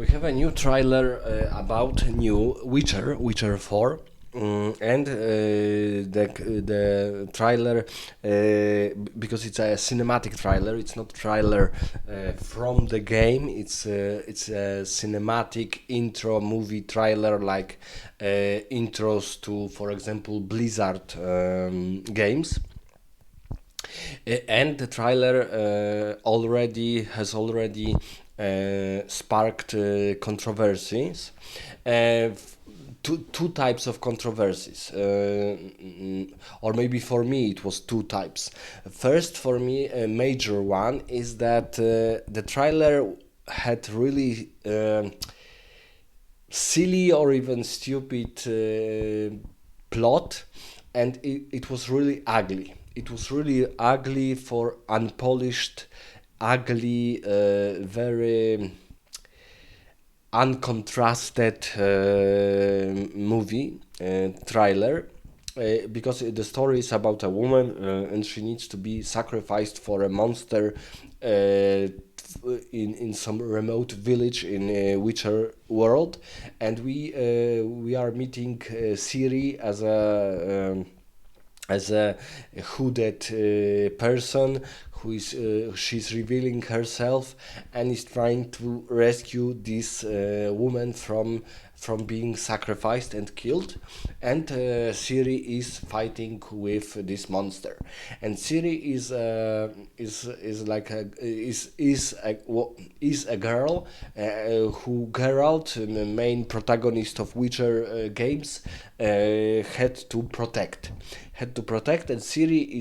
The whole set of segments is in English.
We have a new trailer about new Witcher 4. And the trailer, because it's a cinematic trailer, it's not trailer from the game. It's a cinematic intro movie trailer, like intros to, for example, Blizzard games. And the trailer already sparked controversies. Two types of controversies, or maybe for me it was two types. First, for me, a major one is that the trailer had really silly or even stupid plot, and it was really ugly. It was really ugly for unpolished, ugly, very uncontrasted movie trailer, because the story is about a woman, and she needs to be sacrificed for a monster in some remote village in Witcher world, and we are meeting Ciri as a hooded person who is she's revealing herself and is trying to rescue this woman from being sacrificed and killed, and Ciri is fighting with this monster, and Ciri is like is a girl who Geralt, the main protagonist of Witcher games, had to protect. And Ciri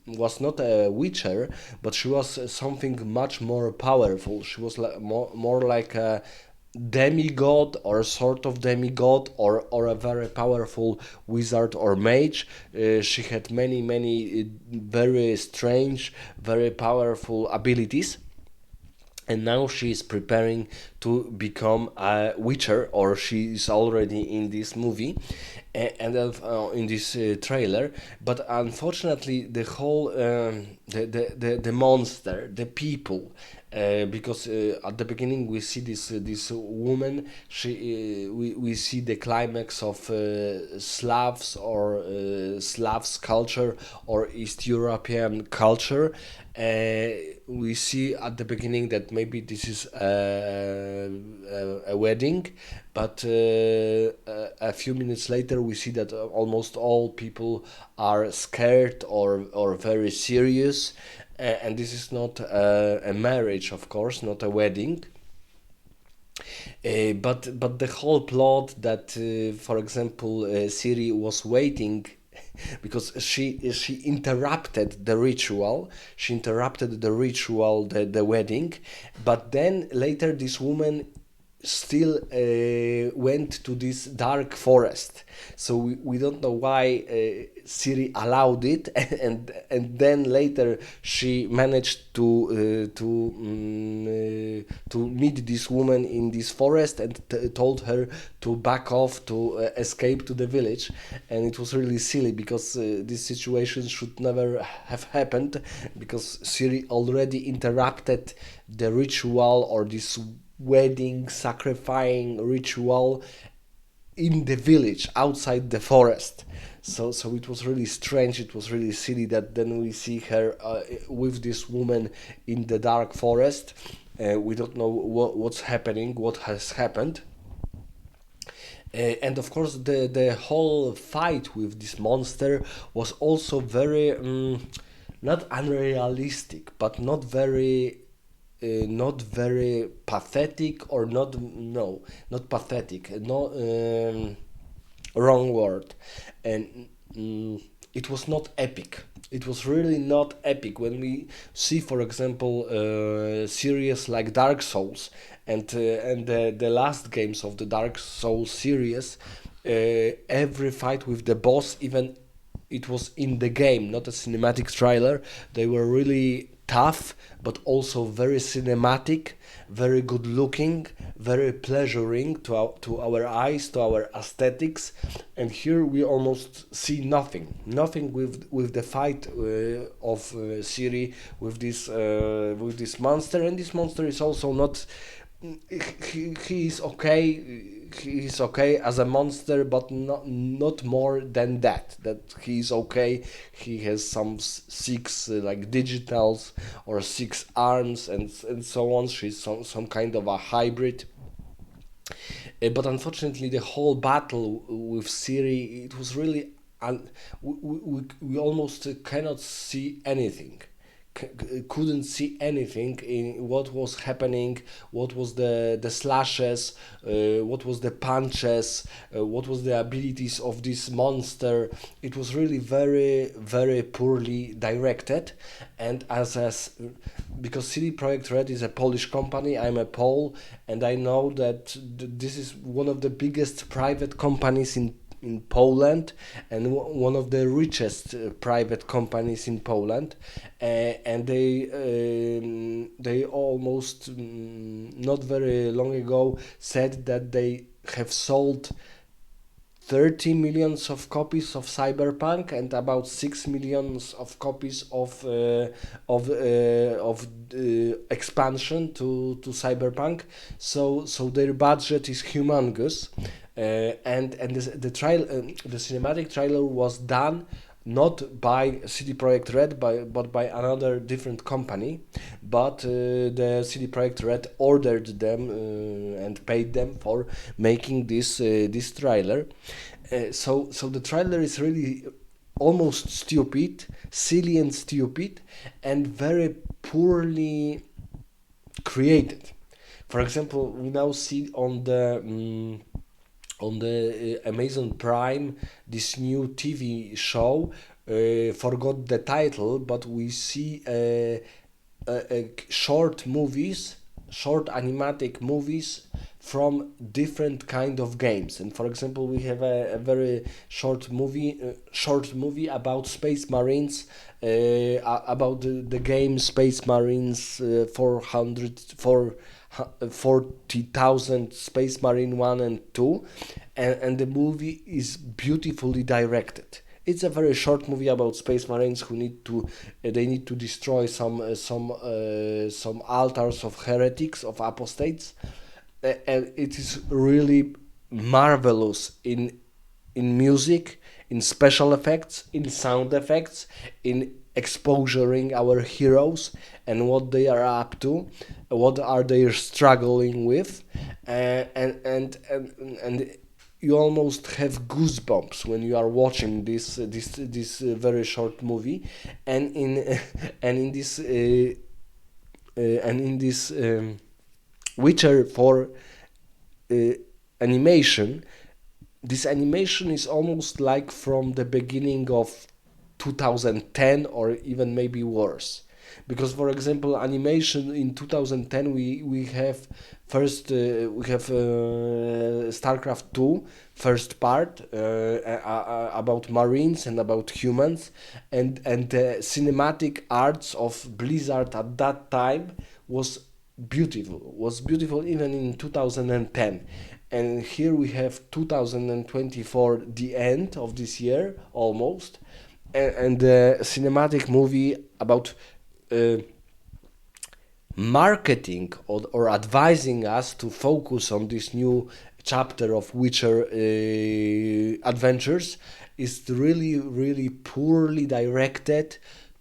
was not a witcher, but she was something much more powerful. She was more like a demigod, or sort of demigod, or a very powerful wizard or mage. She had many very strange, very powerful abilities, and now she is preparing to become a witcher, or she is already in this movie, and in this trailer. But unfortunately, the whole the monster, the people, because at the beginning we see this woman. We see the climax of Slavs, or Slavs culture, or East European culture. We see at the beginning that maybe this is a wedding, but a few minutes later we see that almost all people are scared, or very serious, and this is not a marriage, of course, not a wedding. But the whole plot that, for example, Siri was waiting because she interrupted the ritual. She interrupted the ritual, the wedding, but then later this woman still went to this dark forest. So we don't know why Siri allowed it, and then later she managed to meet this woman in this forest, and told her to back off, to escape to the village. And it was really silly, because this situation should never have happened, because Siri already interrupted the ritual, or this wedding sacrificing ritual, in the village outside the forest. So it was really strange, it was really silly, that then we see her with this woman in the dark forest. We don't know what's happening, what has happened. And of course, the whole fight with this monster was also very not unrealistic, but not very pathetic, or not pathetic, no, wrong word. And it was not epic. It was really not epic. When we see, for example, series like Dark Souls, and the last games of the Dark Souls series, every fight with the boss, even it was in the game, not a cinematic trailer, they were really tough, but also very cinematic, very good looking, very pleasuring to our eyes, to our aesthetics. And here we almost see nothing with the fight of Ciri with this monster. And this monster is also not he is okay. He is okay as a monster, but not more than that. That he is okay. He has some six like digitals or six arms and so on. She's some kind of a hybrid. But unfortunately, the whole battle with Siri, it was really we almost cannot see anything. Couldn't see anything in what was happening, what was the slashes, what was the punches, what was the abilities of this monster. It was really very poorly directed, and because CD Projekt Red is a Polish company, I'm a Pole, and I know that this is one of the biggest private companies in Poland and one of the richest private companies in Poland, and they almost not very long ago said that they have sold 30 millions of copies of Cyberpunk and about 6 millions of copies of expansion to Cyberpunk. So their budget is humongous, and the cinematic trailer was done not by CD Projekt Red, but by another different company. But the CD Projekt Red ordered them and paid them for making this trailer. So the trailer is really almost stupid, silly and stupid, and very poorly created. For example, we now see on the Amazon Prime this new TV show. Forgot the title, but we see short movies, short animatic movies from different kind of games. And for example, we have a very short movie about Space Marines, about the game Space Marines 40,000 Space Marine 1 and 2, and the movie is beautifully directed. It's a very short movie about space marines who they need to destroy some altars of heretics, of apostates, and it is really marvelous in music, in special effects, in sound effects, in exposuring our heroes and what they are up to, what are they struggling with, and you almost have goosebumps when you are watching this very short movie, and in and in this and in this Witcher 4 uh, animation. This animation is almost like from the beginning of 2010 or even maybe worse, because for example animation in 2010 we have first we have StarCraft 2 first part about marines and about humans, and the cinematic arts of Blizzard at that time was beautiful even in 2010. And here we have 2024, the end of this year almost, and the cinematic movie about uh, marketing or advising us to focus on this new chapter of Witcher adventures is really poorly directed,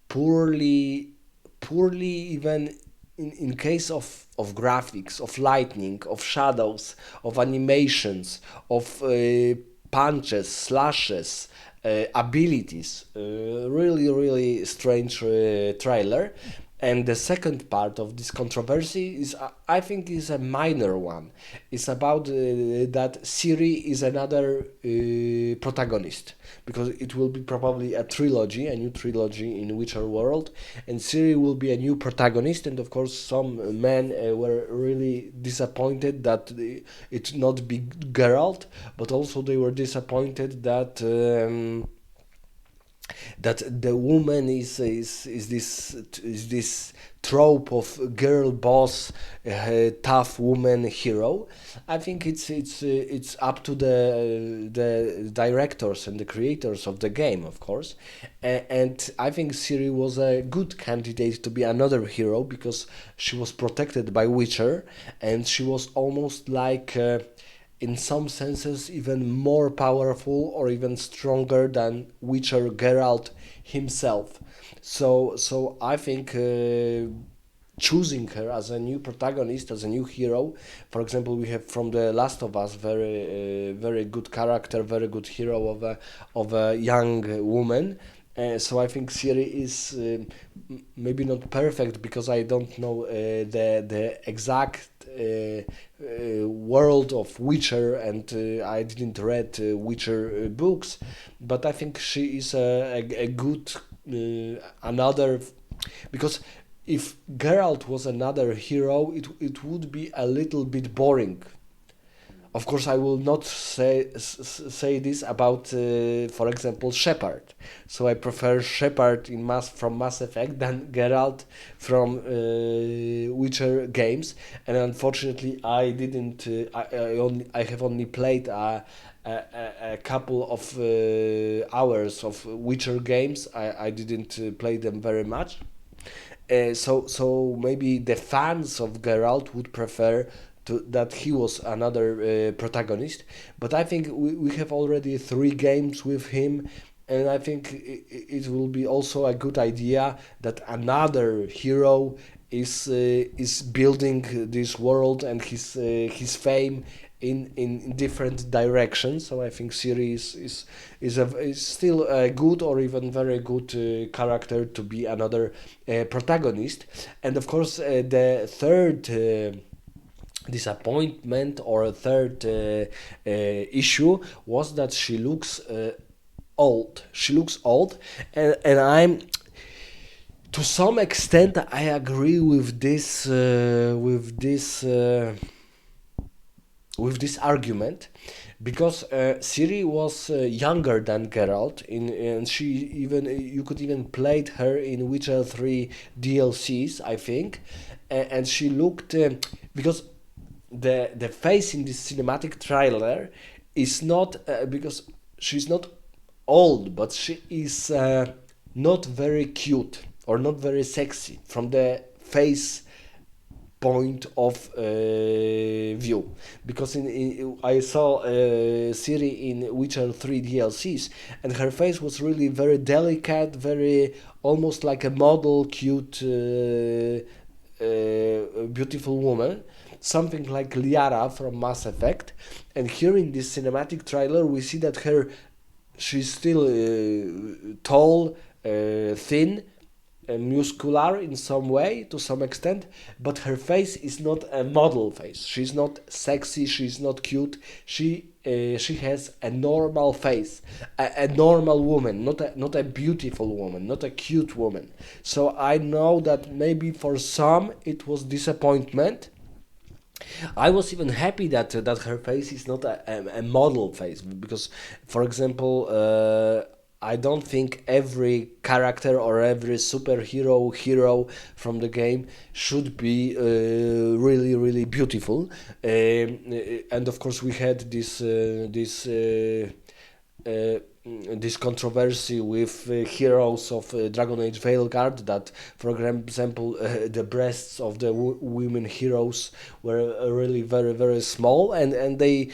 poorly poorly even in case of graphics, of lightning, of shadows, of animations, of punches, slashes, abilities. Really strange trailer. And the second part of this controversy is, I think, is a minor one. It's about that Ciri is another protagonist, because it will be probably a trilogy, a new trilogy in Witcher world, and Ciri will be a new protagonist. And of course, some men were really disappointed that it not be Geralt, but also they were disappointed that. that the woman is this trope of girl boss, tough woman hero. I think it's up to the directors and the creators of the game, of course. And I think Ciri was a good candidate to be another hero because she was protected by Witcher, and she was almost like, in some senses, even more powerful or even stronger than Witcher Geralt himself. So I think, choosing her as a new protagonist, as a new hero. For example, we have from The Last of Us very good character, very good hero of a young woman. So I think Ciri is, maybe not perfect because I don't know the exact world of Witcher, and I didn't read Witcher books, but I think she is a good, another, because if Geralt was another hero, it would be a little bit boring. Of course, I will not say this about, for example, Shepard. So I prefer Shepard from Mass Effect than Geralt from Witcher games. And unfortunately, I didn't. I have only played a couple of hours of Witcher games. I didn't play them very much. So maybe the fans of Geralt would prefer that he was another protagonist, but I think we have already three games with him, and I think it will be also a good idea that another hero is building this world and his fame in different directions. So I think Ciri is still a good or even very good character to be another protagonist. And of course, the third disappointment or a third issue was that she looks old. She looks old, and I'm, to some extent, I agree with this argument, because Ciri was younger than Geralt, and she even you could even played her in Witcher 3 DLCs, I think, and she looked, because the face in this cinematic trailer is not, because she's not old, but she is not very cute or not very sexy from the face point of view, because I saw Ciri in Witcher 3 DLCs, and her face was really very delicate, very almost like a model, cute, beautiful woman, something like Liara from Mass Effect. And here in this cinematic trailer, we see that she's still tall, thin, muscular in some way, to some extent, but her face is not a model face. She's not sexy. She's not cute. She has a normal face, a normal woman, not a beautiful woman, not a cute woman. So I know that maybe for some it was disappointment. I was even happy that her face is not a model face, because, for example, I don't think every character or every superhero hero from the game should be really really beautiful. And of course we had uh, this controversy with heroes of Dragon Age Veilguard, that, for example, the breasts of the women heroes were really very very small, and they,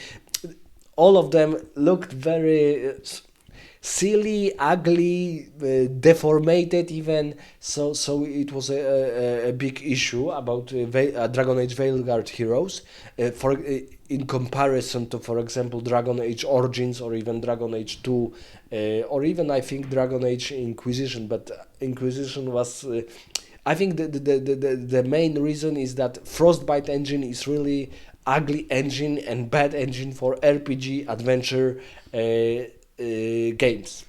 all of them, looked very silly, ugly, deformated even. So it was a big issue about Dragon Age Veilguard heroes, in comparison to, for example, Dragon Age Origins, or even Dragon Age 2, or even, I think, Dragon Age Inquisition. But Inquisition was, I think the main reason is that Frostbite engine is really ugly engine and bad engine for RPG adventure games.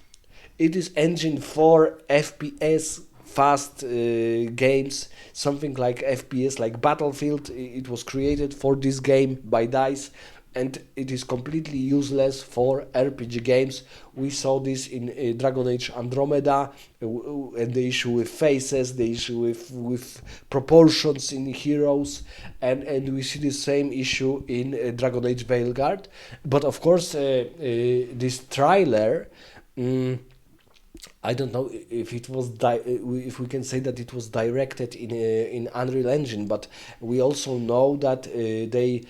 It is engine for FPS fast games, something like FPS, like Battlefield. It was created for this game by DICE, and it is completely useless for RPG games. We saw this in Dragon Age Andromeda, and the issue with faces, the issue with proportions in heroes, and we see the same issue in Dragon Age Veilguard. But of course, this trailer. I don't know if it was if we can say that it was directed in Unreal Engine, but we also know that they,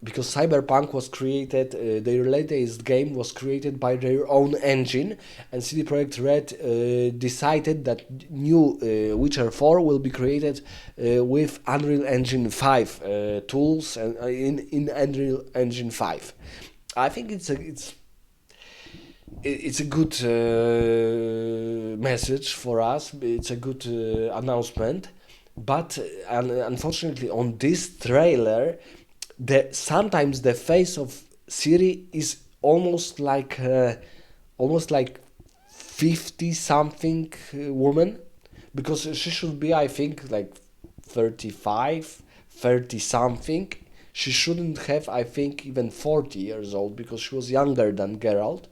because Cyberpunk was created, their latest game was created by their own engine, and CD Projekt Red decided that new Witcher 4 will be created with Unreal Engine 5 tools and in Unreal Engine 5. I think it's a good message for us. It's a good announcement, but unfortunately, on this trailer, sometimes the face of Siri is almost like 50 something woman, because she should be, I think, like 35, 30 something. She shouldn't have, I think, even 40 years old, because she was younger than Geralt.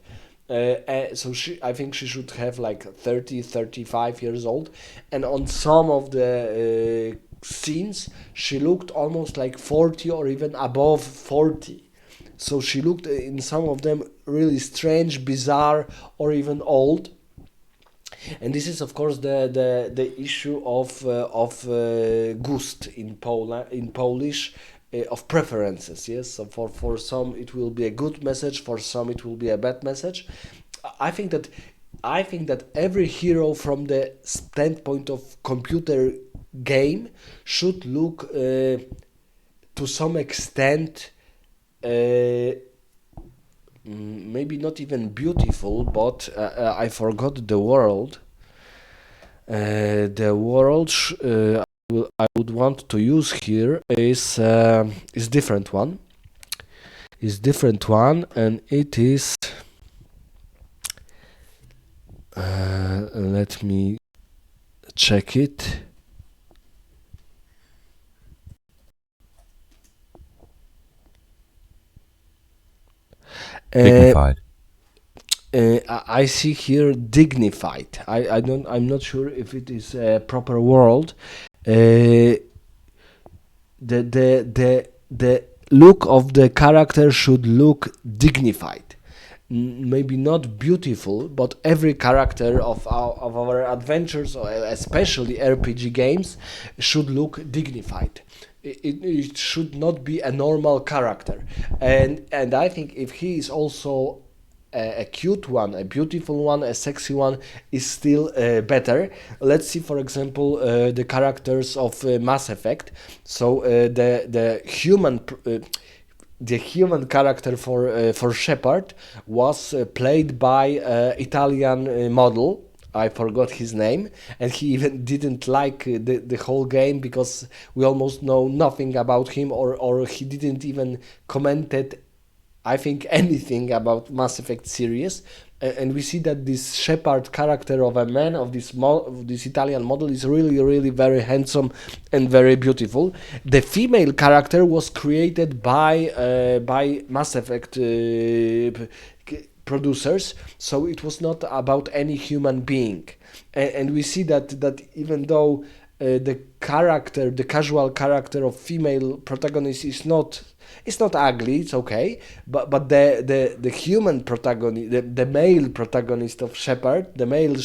So I think she should have like 30, 35 years old. And on some of the scenes, she looked almost like 40 or even above 40. So she looked in some of them really strange, bizarre, or even old. And this is, of course, the issue of gust in Polish, of preferences. Yes, so for some it will be a good message, for some it will be a bad message. I think that I think that every hero from the standpoint of computer game should look to some extent. Maybe not even beautiful, but I forgot the world. The world I would want to use here is different one. Is different one, and it is. Let me check it. Dignified. I see here dignified. I'm not sure if it is a proper word. The the look of the character should look dignified. Maybe not beautiful, but every character of our adventures, or especially RPG games, should look dignified. It should not be a normal character, and I think if he is also a cute one, a beautiful one, a sexy one, is still better. Let's see, for example, the characters of Mass Effect. So the human character for Shepard was played by Italian model. I forgot his name, and he even didn't like the whole game, because we almost know nothing about him, or he didn't even commented, I think, anything about Mass Effect series. And we see that this Shepard character of a man of this Italian model is really, really very handsome and very beautiful. The female character was created by Mass Effect producers, so it was not about any human being. And we see that even though the casual character of female protagonist is not, it's not ugly, it's okay, but the human protagonist, the male protagonist of Shepard, the male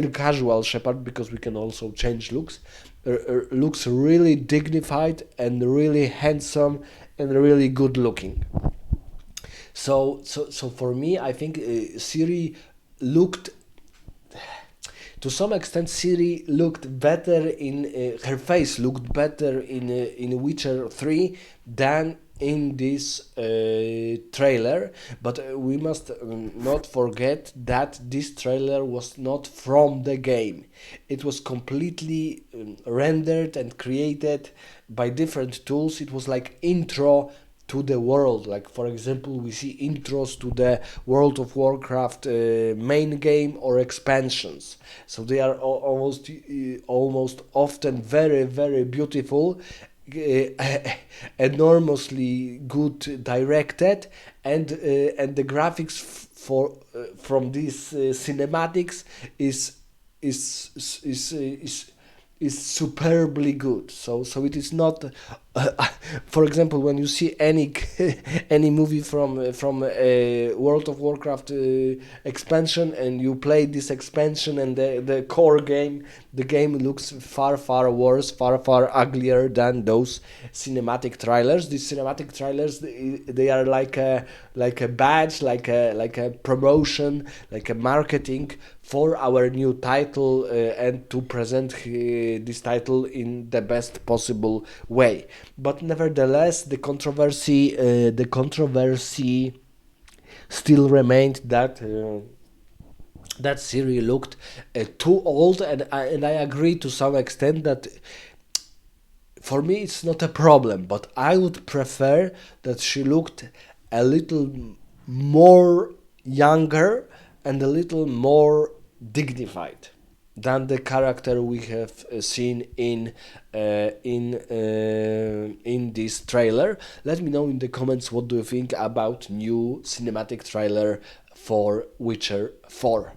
casual Shepard, because we can also change looks, looks really dignified and really handsome and really good looking. So for me, I think Siri looked, to some extent, Siri looked better her face looked better in Witcher 3 than in this trailer. But we must not forget that this trailer was not from the game. It was completely rendered and created by different tools. It was like intro to the world. Like, for example, we see intros to the World of Warcraft main game or expansions. So they are almost often very, very beautiful, enormously good directed, and the graphics for from these cinematics is is is superbly good. So it is not. For example, when you see any any movie from World of Warcraft expansion, and you play this expansion and the core game, the game looks far worse, far uglier than those cinematic trailers. These cinematic trailers, they are like a badge, like a promotion, like a marketing for our new title, and to present this title in the best possible way. But nevertheless, the controversy still remained that. That Siri looked too old, and I agree to some extent that for me it's not a problem, but I would prefer that she looked a little more younger and a little more dignified than the character we have seen in this trailer. Let me know in the comments what do you think about new cinematic trailer for Witcher 4.